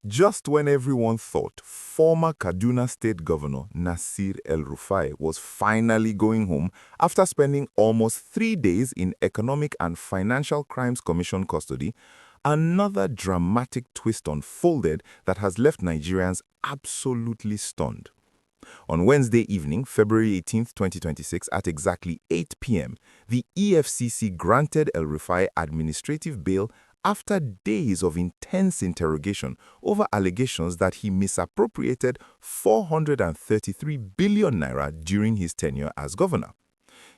Just when everyone thought former Kaduna State Governor Nasir El-Rufai was finally going home after spending almost 3 days in Economic and Financial Crimes Commission custody, another dramatic twist unfolded that has left Nigerians absolutely stunned. On Wednesday evening, February 18, 2026, at exactly 8 p.m., the EFCC granted El-Rufai administrative bail after days of intense interrogation over allegations that he misappropriated 433 billion naira during his tenure as governor.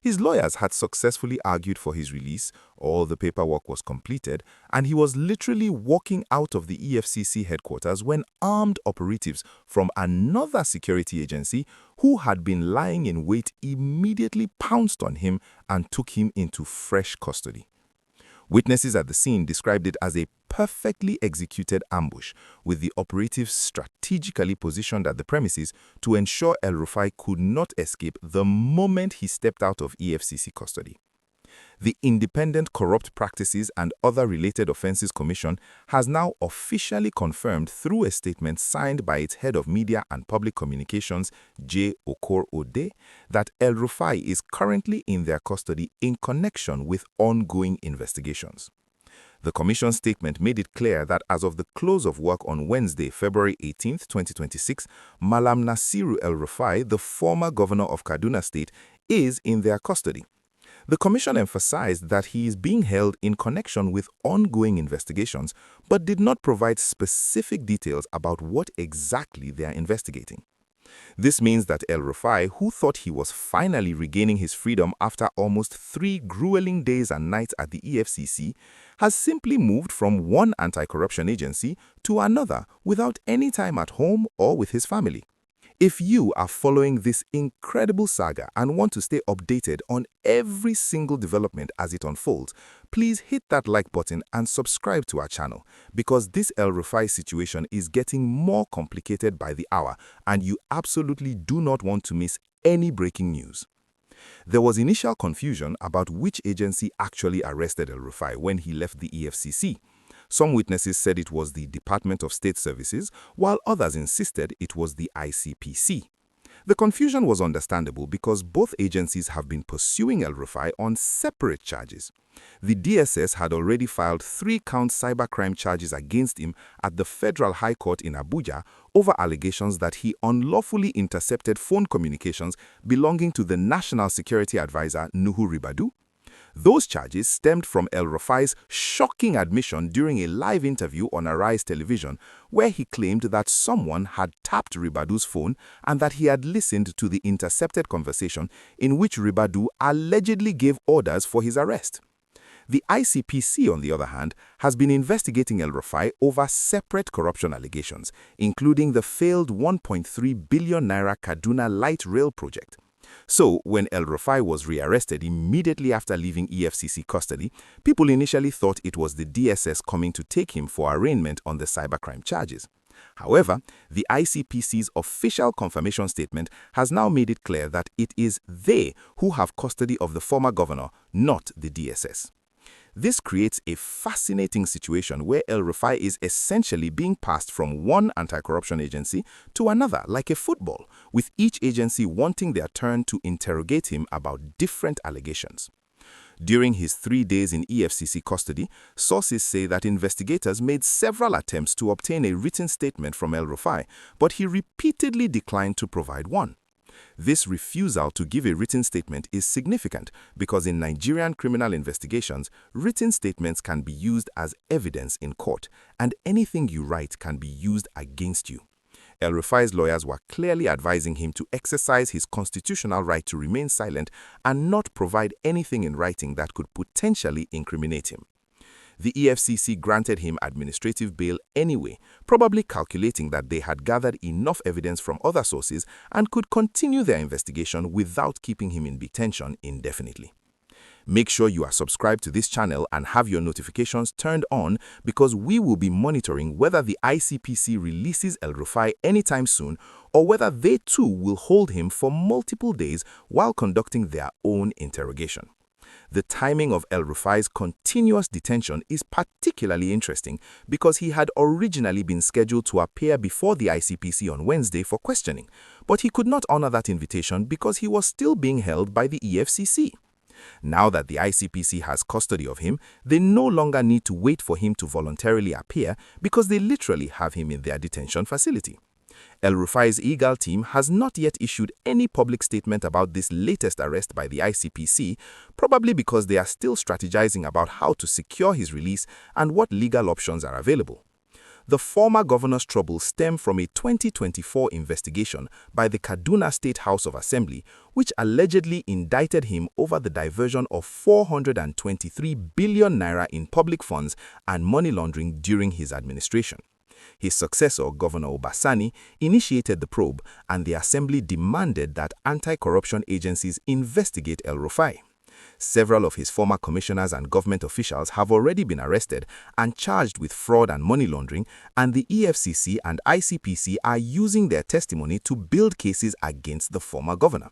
His lawyers had successfully argued for his release, all the paperwork was completed, and he was literally walking out of the EFCC headquarters when armed operatives from another security agency who had been lying in wait immediately pounced on him and took him into fresh custody. Witnesses at the scene described it as a perfectly executed ambush, with the operatives strategically positioned at the premises to ensure El-Rufai could not escape the moment he stepped out of EFCC custody. The Independent Corrupt Practices and Other Related Offences Commission has now officially confirmed through a statement signed by its head of media and public communications, J. Okor Ode, that El-Rufai is currently in their custody in connection with ongoing investigations. The Commission statement made it clear that as of the close of work on Wednesday, February 18, 2026, Malam Nasiru El-Rufai, the former governor of Kaduna State, is in their custody. The Commission emphasized that he is being held in connection with ongoing investigations, but did not provide specific details about what exactly they are investigating. This means that El-Rufai, who thought he was finally regaining his freedom after almost 3 grueling days and nights at the EFCC, has simply moved from one anti-corruption agency to another without any time at home or with his family. If you are following this incredible saga and want to stay updated on every single development as it unfolds, please hit that like button and subscribe to our channel, because this El-Rufai situation is getting more complicated by the hour and you absolutely do not want to miss any breaking news. There was initial confusion about which agency actually arrested El-Rufai when he left the EFCC. Some witnesses said it was the Department of State Services, while others insisted it was the ICPC. The confusion was understandable because both agencies have been pursuing El-Rufai on separate charges. The DSS had already filed 3-count cybercrime charges against him at the Federal High Court in Abuja over allegations that he unlawfully intercepted phone communications belonging to the National Security Advisor Nuhu Ribadu. Those charges stemmed from El-Rufai's shocking admission during a live interview on Arise television, where he claimed that someone had tapped Ribadu's phone and that he had listened to the intercepted conversation in which Ribadu allegedly gave orders for his arrest. The ICPC, on the other hand, has been investigating El-Rufai over separate corruption allegations, including the failed 1.3 billion naira Kaduna Light Rail project. So, when El-Rufai was rearrested immediately after leaving EFCC custody, people initially thought it was the DSS coming to take him for arraignment on the cybercrime charges. However, the ICPC's official confirmation statement has now made it clear that it is they who have custody of the former governor, not the DSS. This creates a fascinating situation where El-Rufai is essentially being passed from one anti-corruption agency to another like a football, with each agency wanting their turn to interrogate him about different allegations. During his 3 days in EFCC custody, sources say that investigators made several attempts to obtain a written statement from El-Rufai, but he repeatedly declined to provide one. This refusal to give a written statement is significant because in Nigerian criminal investigations, written statements can be used as evidence in court, and anything you write can be used against you. El-Rufai's lawyers were clearly advising him to exercise his constitutional right to remain silent and not provide anything in writing that could potentially incriminate him. The EFCC granted him administrative bail anyway, probably calculating that they had gathered enough evidence from other sources and could continue their investigation without keeping him in detention indefinitely. Make sure you are subscribed to this channel and have your notifications turned on, because we will be monitoring whether the ICPC releases El-Rufai anytime soon or whether they too will hold him for multiple days while conducting their own interrogation. The timing of El-Rufai's continuous detention is particularly interesting because he had originally been scheduled to appear before the ICPC on Wednesday for questioning, but he could not honor that invitation because he was still being held by the EFCC. Now that the ICPC has custody of him, they no longer need to wait for him to voluntarily appear because they literally have him in their detention facility. El-Rufai's legal team has not yet issued any public statement about this latest arrest by the ICPC, probably because they are still strategizing about how to secure his release and what legal options are available. The former governor's troubles stem from a 2024 investigation by the Kaduna State House of Assembly, which allegedly indicted him over the diversion of 423 billion naira in public funds and money laundering during his administration. His successor, Governor Obasani, initiated the probe, and the Assembly demanded that anti-corruption agencies investigate El-Rufai. Several of his former commissioners and government officials have already been arrested and charged with fraud and money laundering, and the EFCC and ICPC are using their testimony to build cases against the former governor.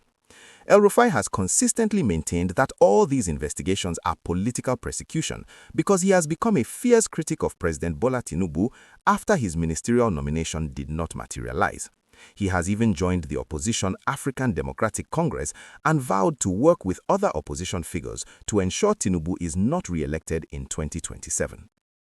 El-Rufai has consistently maintained that all these investigations are political persecution because he has become a fierce critic of President Bola Tinubu after his ministerial nomination did not materialize. He has even joined the opposition African Democratic Congress and vowed to work with other opposition figures to ensure Tinubu is not re-elected in 2027.